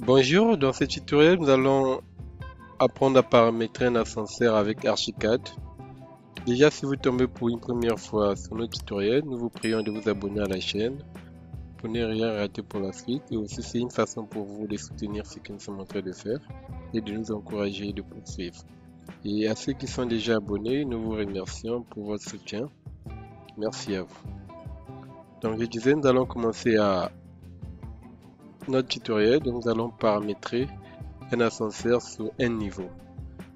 Bonjour, dans ce tutoriel, nous allons apprendre à paramétrer un ascenseur avec Archicad. Déjà, si vous tombez pour une première fois sur nos tutoriels, nous vous prions de vous abonner à la chaîne pour ne rien rater pour la suite. Et aussi, c'est une façon pour vous de soutenir ce que nous sommes en train de faire et de nous encourager de poursuivre. Et à ceux qui sont déjà abonnés, nous vous remercions pour votre soutien. Merci à vous. Donc, je disais, nous allons commencer à notre tutoriel. Donc, nous allons paramétrer un ascenseur sur un niveau.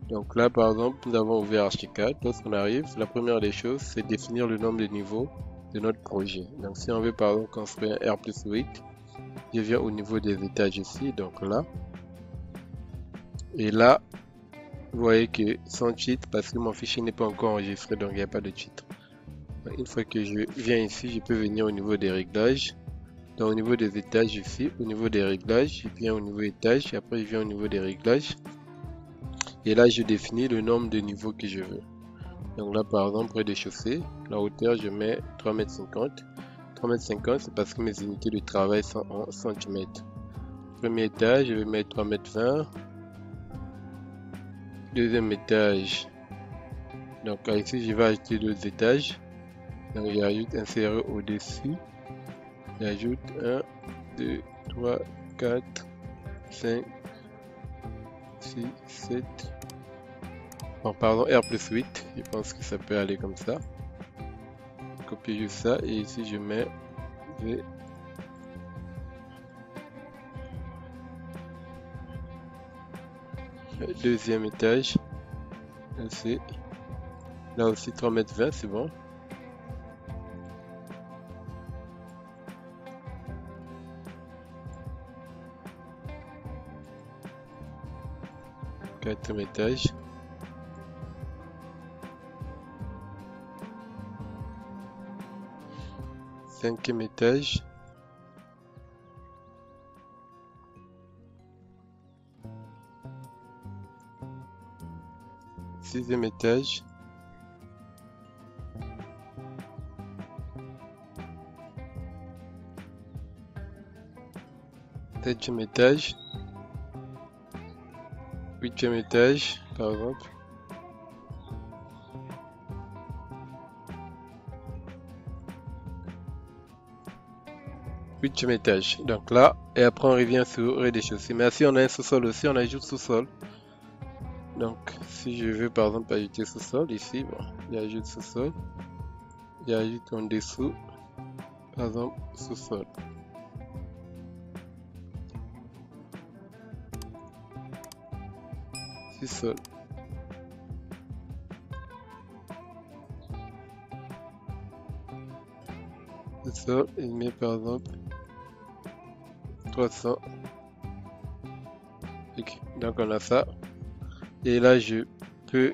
Donc là, par exemple, nous avons ouvert Archicad. Lorsqu'on arrive, la première des choses, c'est définir le nombre de niveaux de notre projet. Donc si on veut par exemple construire un R+8, je viens au niveau des étages ici, donc là. Et là, vous voyez que sans titre, parce que mon fichier n'est pas encore enregistré, donc il n'y a pas de titre. Une fois que je viens ici, je peux venir au niveau des réglages. Donc au niveau des étages ici, au niveau des réglages, je viens au niveau étage, et après je viens au niveau des réglages. Et là, je définis le nombre de niveaux que je veux. Donc là, par exemple, rez-de-chaussée, la hauteur, je mets 3,50 m. 3,50 m, c'est parce que mes unités de travail sont en centimètres. Premier étage, je vais mettre 3,20 m. Deuxième étage, donc ici, je vais ajouter deux étages. Donc j'ajoute un serrure au-dessus. J'ajoute 1, 2, 3, 4, 5, 6, 7. Bon, pardon, R+8, je pense que ça peut aller comme ça. Copier juste ça et ici je mets V. Deuxième étage, c'est là aussi 3,20 m, c'est bon. Quatrième étage. Cinquième étage. Sixième étage. Septième étage. Huitième étage, par exemple. Huitième étage. Donc là, et après on revient sur rez-de-chaussée. Mais si on a un sous-sol aussi, on ajoute sous-sol. Donc si je veux par exemple ajouter sous-sol ici, bon, j'ajoute sous-sol. J'ajoute en dessous, par exemple sous-sol. Sous-sol. Sous-sol, il met par exemple 300. Okay. Donc on a ça. Et là je peux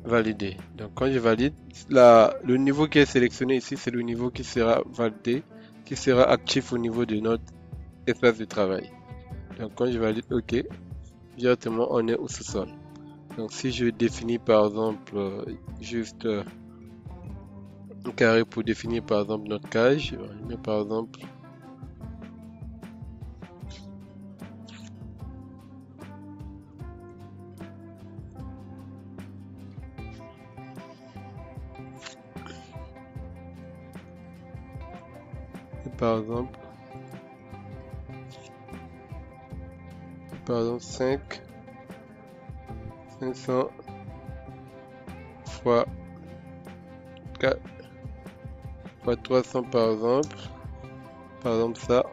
valider. Donc quand je valide, le niveau qui est sélectionné ici, c'est le niveau qui sera validé, qui sera actif au niveau de notre espace de travail. Donc quand je valide OK, directement on est au sous-sol. Donc si je définis par exemple juste un carré pour définir par exemple notre cage, je mets par exemple par exemple 500 fois 4 fois 300 par exemple ça.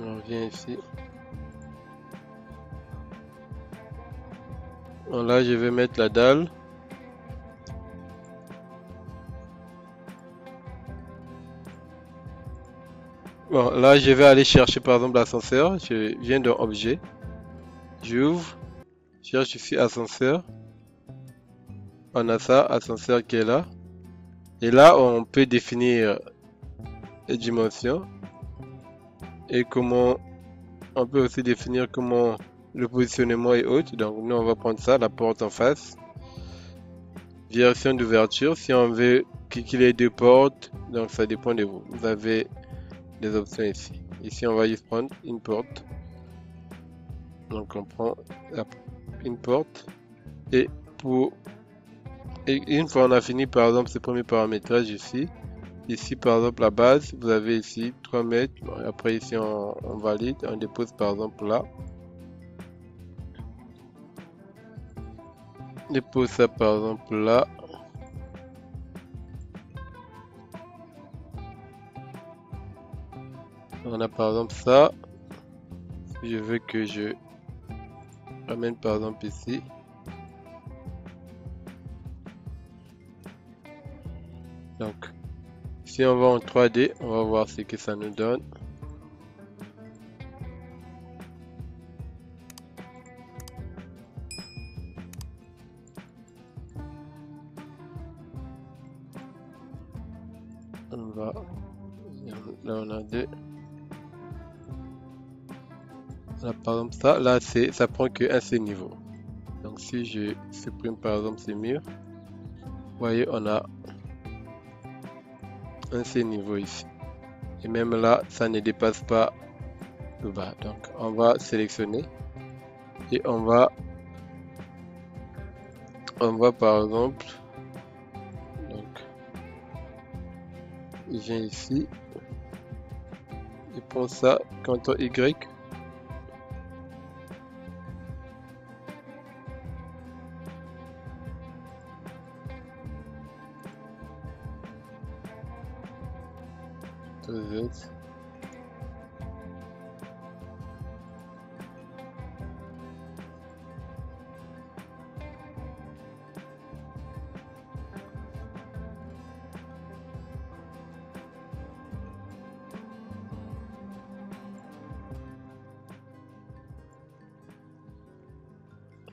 On vient ici. Bon, là je vais mettre la dalle. Bon, là je vais aller chercher par exemple l'ascenseur. Je viens dans objet, j'ouvre, cherche ici ascenseur. On a ça, ascenseur qui est là. Et là on peut définir les dimensions et comment on peut aussi définir comment le positionnement est haut. Donc nous on va prendre ça, la porte en face. Direction d'ouverture, si on veut qu'il ait deux portes, donc ça dépend de vous. Vous avez les options ici. Ici, on va juste prendre import. Donc, on prend import. Et une fois on a fini, par exemple, ce premier paramétrage ici. Ici, par exemple, la base, vous avez ici 3 mètres. Bon, après, ici, on valide. On dépose, par exemple, là. On dépose ça, par exemple, là. On a, par exemple, ça. Je veux que je ramène, par exemple, ici. Donc, si on va en 3D, on va voir ce que ça nous donne. On va, là on a deux. Là, par exemple ça, là ça prend que un seul niveau. Donc si je supprime par exemple ces murs, vous voyez on a un seul niveau ici. Et même là, ça ne dépasse pas le bas. Donc on va sélectionner et on va par exemple, donc je viens ici, je prends ça, CTRL Y. Z.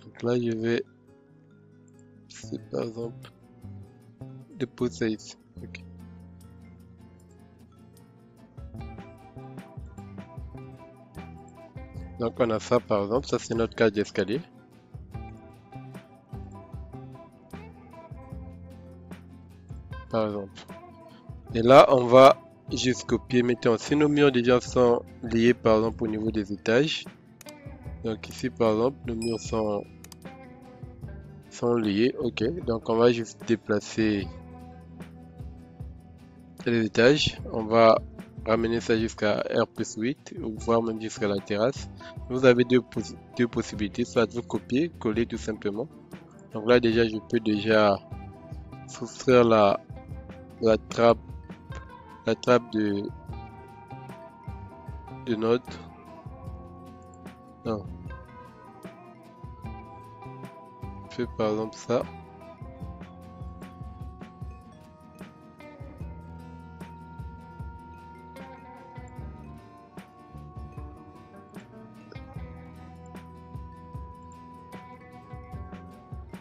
Donc là je vais, c'est par exemple, déposer ça ici. Okay. Donc on a ça par exemple, ça c'est notre cage d'escalier. Par exemple. Et là on va juste copier, mettons, si nos murs déjà sont liés par exemple au niveau des étages. Donc ici par exemple, nos murs sont liés, ok. Donc on va juste déplacer les étages. On va ramener ça jusqu'à R+8 ou voire même jusqu'à la terrasse. Vous avez deux possibilités, soit vous copier, coller tout simplement. Donc là déjà je peux déjà soustraire la trappe de notre. Non. Je fais par exemple ça.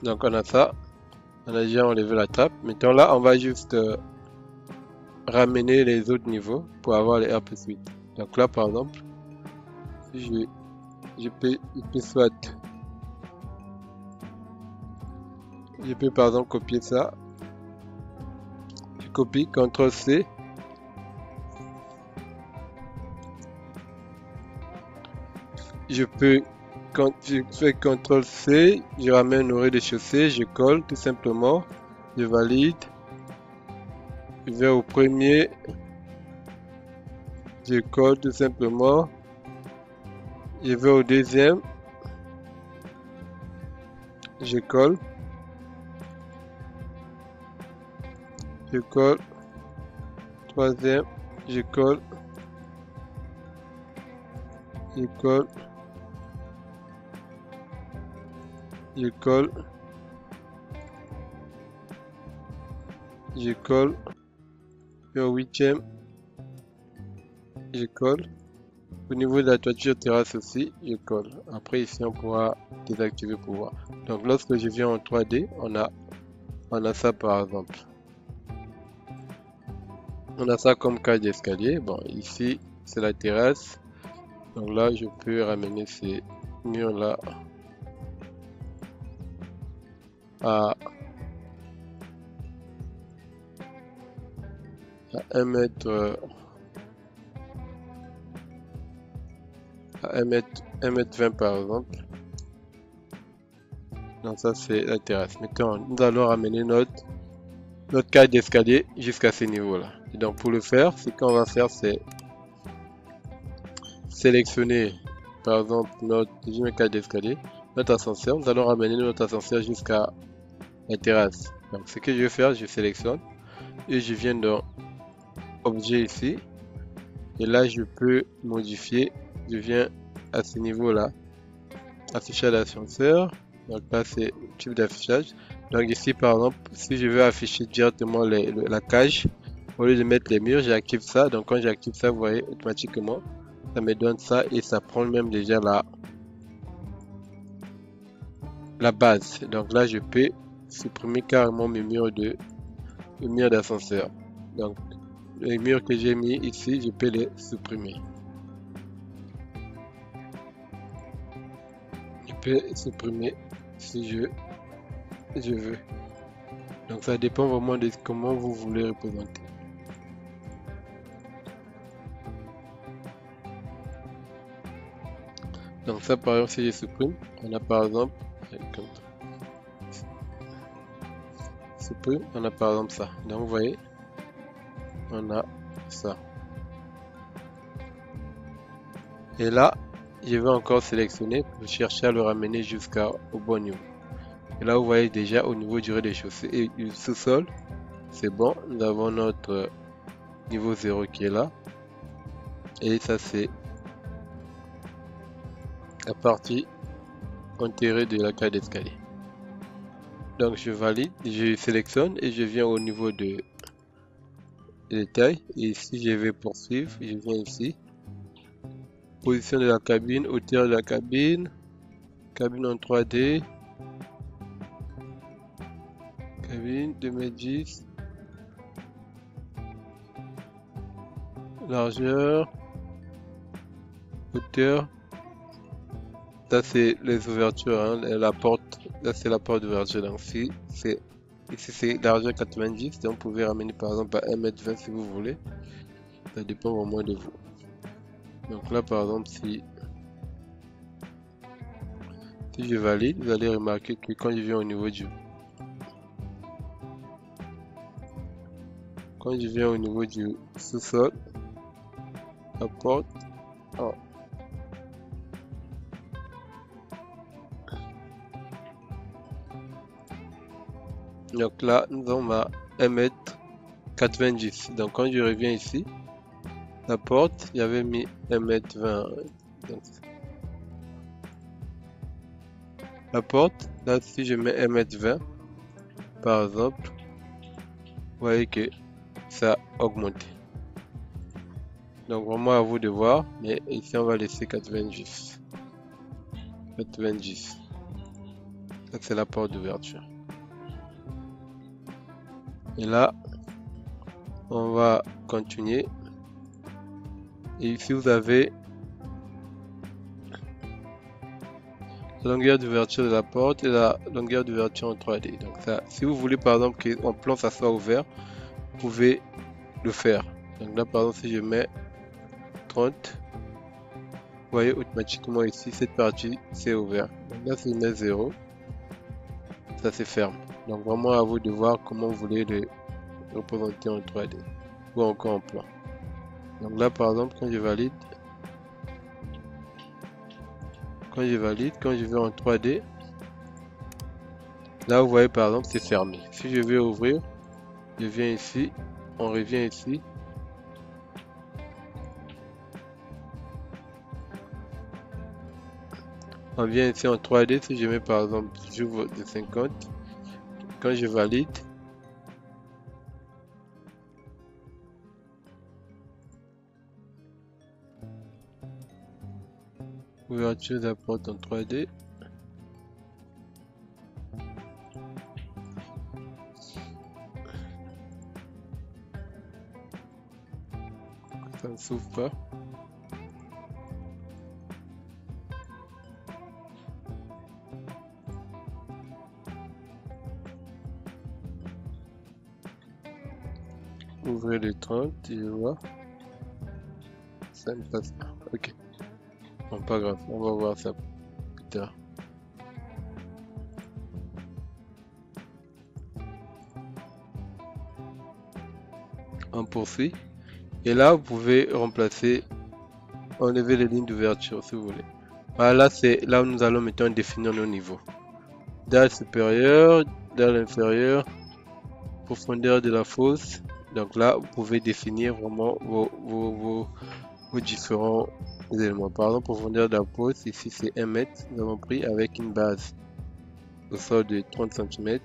Donc on a ça, on a déjà enlevé la trappe. Maintenant là on va juste ramener les autres niveaux pour avoir les R+8. Donc là par exemple, je peux soit, je peux par exemple copier ça. Je copie, CTRL C. Quand je fais CTRL C, je ramène au rez-de-chaussée, je colle tout simplement, je valide, je vais au premier, je colle tout simplement, je vais au deuxième, je colle, troisième, je colle, je colle, je colle, je colle, et au huitième, je colle. Au niveau de la toiture terrasse aussi, je colle. Après ici on pourra désactiver pour voir. Donc lorsque je viens en 3D, on a ça par exemple. On a ça comme cage d'escalier. Bon, ici c'est la terrasse. Donc là je peux ramener ces murs là à 1 mètre 1m20 par exemple. Donc ça c'est la terrasse. Maintenant, nous allons ramener notre cage d'escalier jusqu'à ce niveau-là. Et donc pour le faire, ce qu'on va faire, c'est sélectionner par exemple notre cage d'escalier, notre ascenseur. Nous allons ramener notre ascenseur jusqu'à la terrasse. Donc ce que je vais faire, je sélectionne et je viens dans objet ici. Et là, je peux modifier. Je viens à ce niveau-là, affichage d'ascenseur. Donc là, c'est le type d'affichage. Donc ici, par exemple, si je veux afficher directement la cage, au lieu de mettre les murs, j'active ça. Donc quand j'active ça, vous voyez, automatiquement, ça me donne ça et ça prend même déjà la base. Donc là, je peux supprimer carrément mes murs d'ascenseur. Donc les murs que j'ai mis ici, je peux les supprimer. Je peux supprimer si je veux. Donc ça dépend vraiment de comment vous voulez représenter. Donc ça par exemple si je supprime, on a par exemple ça. Donc vous voyez, on a ça. Et là, je vais encore sélectionner pour chercher à le ramener jusqu'au bon niveau. Et là, vous voyez déjà au niveau du rez-de-chaussée et du sous-sol, c'est bon. Nous avons notre niveau 0 qui est là. Et ça, c'est la partie enterrée de la cage d'escalier. Donc, je valide, je sélectionne et je viens au niveau de détail. Et ici, je vais poursuivre. Je viens ici. Position de la cabine, hauteur de la cabine, cabine en 3D, cabine 2,10 m, largeur, hauteur. Ça c'est les ouvertures, hein, la porte. Là c'est la porte d'ouverture. Donc ici c'est largeur 90. Donc vous pouvez ramener par exemple à 1m20 si vous voulez. Ça dépend vraiment de vous. Donc là par exemple si je valide, vous allez remarquer que quand je viens au niveau du sous-sol, la porte, oh. Donc là nous avons à 1m90. Donc quand je reviens ici, la porte, il y avait mis 1m20. Donc, la porte, là si je mets 1m20 par exemple, vous voyez que ça a augmenté. Donc vraiment à vous de voir, mais ici on va laisser 90. 90. Ça c'est la porte d'ouverture. Et là, on va continuer. Et ici vous avez la longueur d'ouverture de la porte et la longueur d'ouverture en 3D. Donc ça, si vous voulez par exemple qu'en plan ça soit ouvert, vous pouvez le faire. Donc là par exemple si je mets 30, vous voyez automatiquement ici cette partie c'est ouvert. Donc là si je mets 0, ça se ferme. Donc vraiment à vous de voir comment vous voulez le représenter en 3D ou encore en plan. Donc là par exemple quand je valide, quand je vais en 3D, là vous voyez par exemple c'est fermé. Si je veux ouvrir, je viens ici, on revient ici. On vient ici en 3D, si je mets par exemple, j'ouvre de 50, quand je valide, ouverture de la porte en 3D. Ça ne s'ouvre pas. Ouvrez les 30 et je vois. Ça ne passe pas. Ok. Bon, pas grave, on va voir ça plus tard. On poursuit. Et là, vous pouvez remplacer, enlever les lignes d'ouverture si vous voulez. Voilà, c'est là où nous allons maintenant définir nos niveaux. Dalle supérieure, dalle inférieure, profondeur de la fosse. Donc là, vous pouvez définir vraiment vos différents éléments. Par exemple, profondeur de la fosse, ici c'est 1 mètre. Nous avons pris avec une base au sol de 30 cm.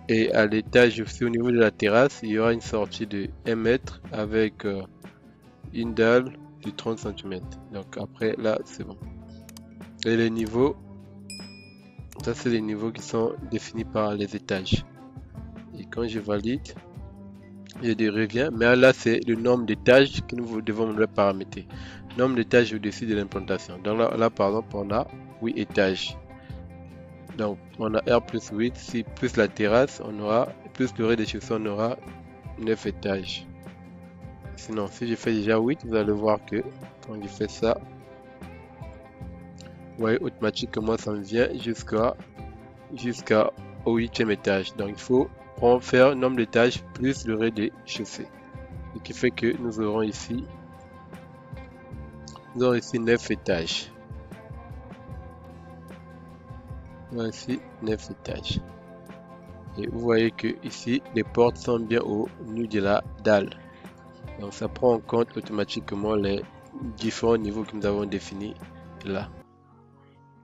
Et à l'étage aussi au niveau de la terrasse, il y aura une sortie de 1 mètre avec une dalle de 30 cm. Donc après là, c'est bon. Et les niveaux, ça c'est les niveaux qui sont définis par les étages. Et quand je valide, je dis reviens. Mais là c'est le nombre d'étages que nous devons le paramétrer. Nombre d'étages au-dessus de l'implantation. Donc là par exemple on a 8 étages. Donc on a R plus 8, si plus la terrasse, on aura, plus le rez-de-chaussée, on aura 9 étages. Sinon, si je fais déjà 8, vous allez voir que quand je fais ça, vous voyez automatiquement ça me vient jusqu'au 8e étage. Donc il faut faire nombre d'étages plus le rez-de-chaussée. Ce qui fait que nous aurons ici 9 étages. Voici 9 étages. Et vous voyez que ici les portes sont bien au nu de la dalle. Donc ça prend en compte automatiquement les différents niveaux que nous avons définis là.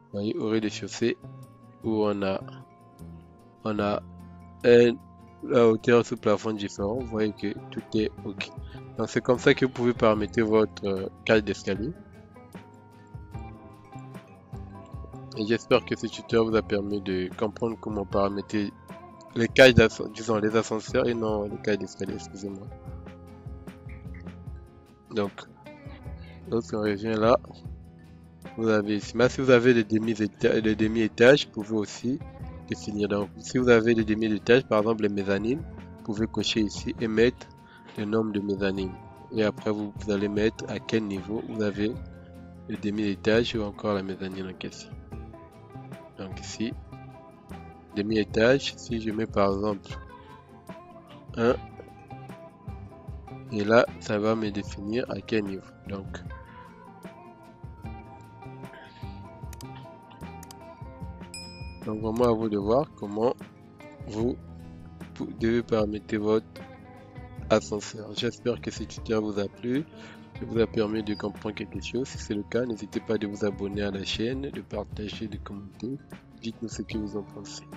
Vous voyez au rez-de-chaussée où on a la hauteur sous plafond différent. Vous voyez que tout est ok. Donc c'est comme ça que vous pouvez paramétrer votre cage d'escalier. Et j'espère que ce tuteur vous a permis de comprendre comment paramétrer les cages disons les ascenseurs et non les cages d'escalier, excusez-moi. Donc, lorsqu'on revient là, vous avez ici, mais si vous avez des demi-étages, vous pouvez aussi définir. Donc, si vous avez des demi-étages, par exemple les mezzanines, vous pouvez cocher ici et mettre le nombre de mezzanines. Et après, vous allez mettre à quel niveau vous avez le demi-étage ou encore la mezzanine en question. Donc ici, demi-étage, si je mets par exemple 1, et là, ça va me définir à quel niveau. Donc vraiment à vous de voir comment vous devez paramétrer votre ascenseur. J'espère que ce tuteur vous a plu, que vous a permis de comprendre quelque chose. Si c'est le cas, n'hésitez pas de vous abonner à la chaîne, de partager, de commenter. Dites-nous ce que vous en pensez.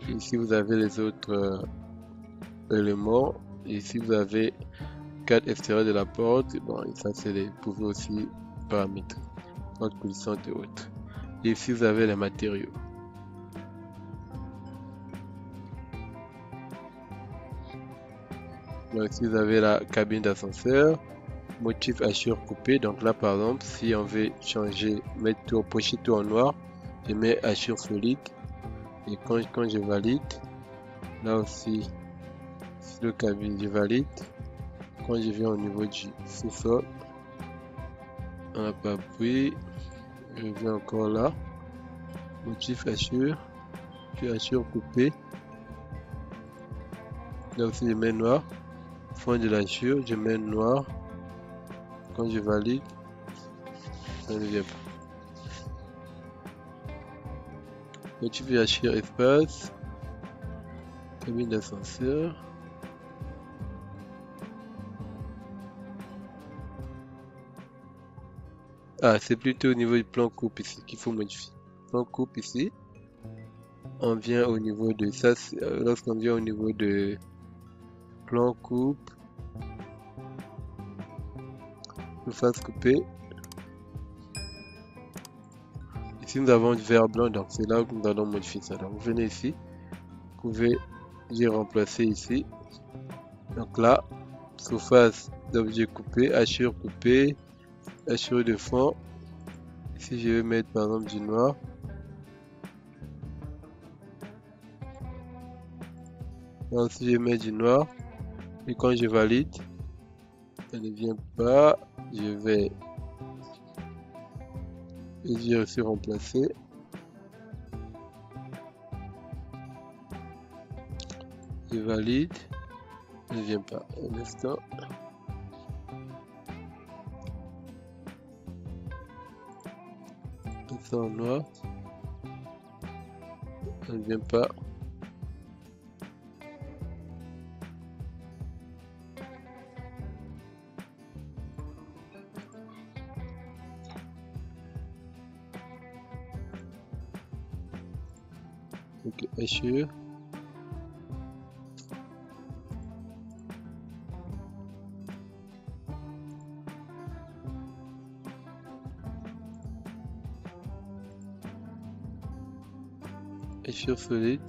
Et si vous avez les autres éléments, et si vous avez cadre extérieur de la porte, bon, ça c'est les, vous pouvez aussi paramétrer votre position et autres. Et si vous avez les matériaux. Donc si vous avez la cabine d'ascenseur, motif hachure coupé, donc là par exemple si on veut changer, mettre tout, pocher tout en noir, je mets hachure solide et quand je valide, là aussi sur le cabine je valide. Quand je viens au niveau du sous-sol, on n'a pas pris, je viens encore là, motif hachure, puis hachure coupé, là aussi je mets noir, fond de l'hachure, je mets noir, quand je valide, ça ne vient pas. Motif hachure espace, cabine d'ascenseur. Ah, c'est plutôt au niveau du plan coupe ici qu'il faut modifier. Plan coupe ici. On vient au niveau de ça. Lorsqu'on vient au niveau de plan coupe, surface coupée. Ici nous avons du vert blanc, donc c'est là où nous allons modifier ça. Donc vous venez ici, vous pouvez y remplacer ici. Donc là, surface d'objet coupé, hachure coupée, hachure de fond. Ici je vais mettre par exemple du noir. Là aussi je mets du noir. Et quand je valide, ça ne vient pas. Je vais dire sur remplacer. Je valide. Ne vient pas un instant. Ça en noir. Ça ne vient pas. Ok, assure. Assure solide.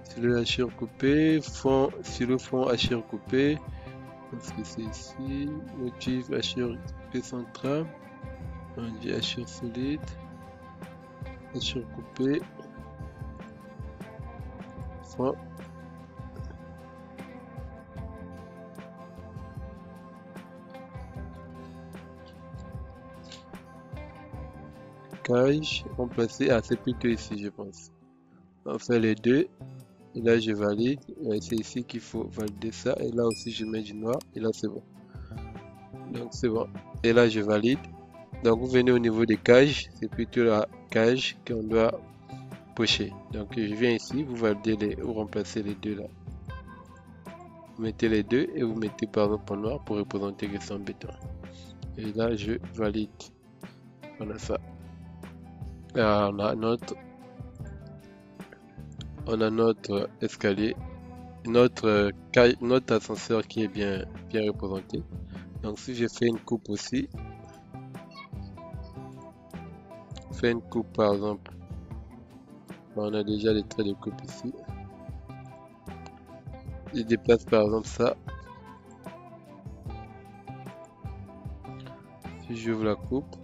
Sur le hachure coupé, fond, sur le fond hachure coupé, parce que c'est ici, motif hachure coupé central, on dit hachure solide, hachure coupé, fond, cage, remplacer, ah c'est plutôt ici je pense, on fait les deux. Et là je valide, c'est ici qu'il faut valider ça, et là aussi je mets du noir, et là c'est bon. Donc c'est bon. Et là je valide. Donc vous venez au niveau des cages, c'est plutôt la cage qu'on doit pocher. Donc je viens ici, vous validez vous remplacez les deux là. Vous mettez les deux et vous mettez par exemple en noir pour représenter que c'est en béton. Et là je valide. On a ça. Là, on a notre escalier, notre ascenseur qui est bien représenté. Donc si je fais une coupe aussi, par exemple, on a déjà les traits de coupe ici. Je déplace par exemple ça. Si j'ouvre la coupe,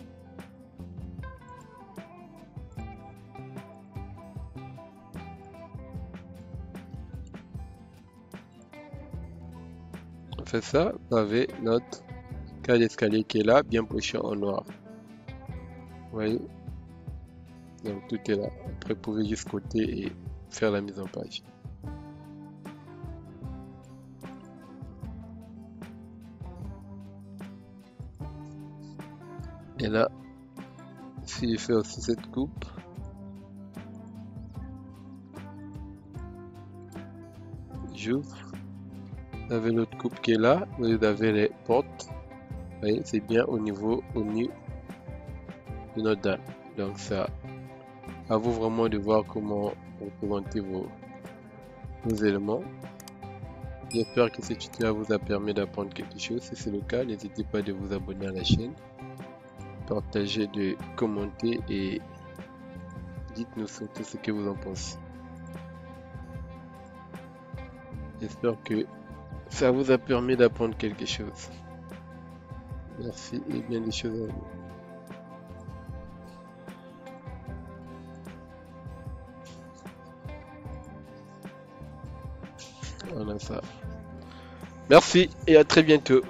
on fait ça avec notre cage d'escalier qui est là, bien poché en noir. Vous voyez? Donc tout est là. Après, vous pouvez juste coter et faire la mise en page. Et là, si je fais aussi cette coupe, j'ouvre. Vous avez l'autre coupe qui est là. Vous avez les portes. Vous voyez, c'est bien au niveau de notre dalle. Donc ça, à vous vraiment de voir comment représenter vos éléments. J'espère que ce tutoriel vous a permis d'apprendre quelque chose. Si c'est le cas, n'hésitez pas de vous abonner à la chaîne, partager, de commenter et dites-nous surtout ce que vous en pensez. J'espère que ça vous a permis d'apprendre quelque chose. Merci et bien des choses à vous. Voilà ça. Merci et à très bientôt.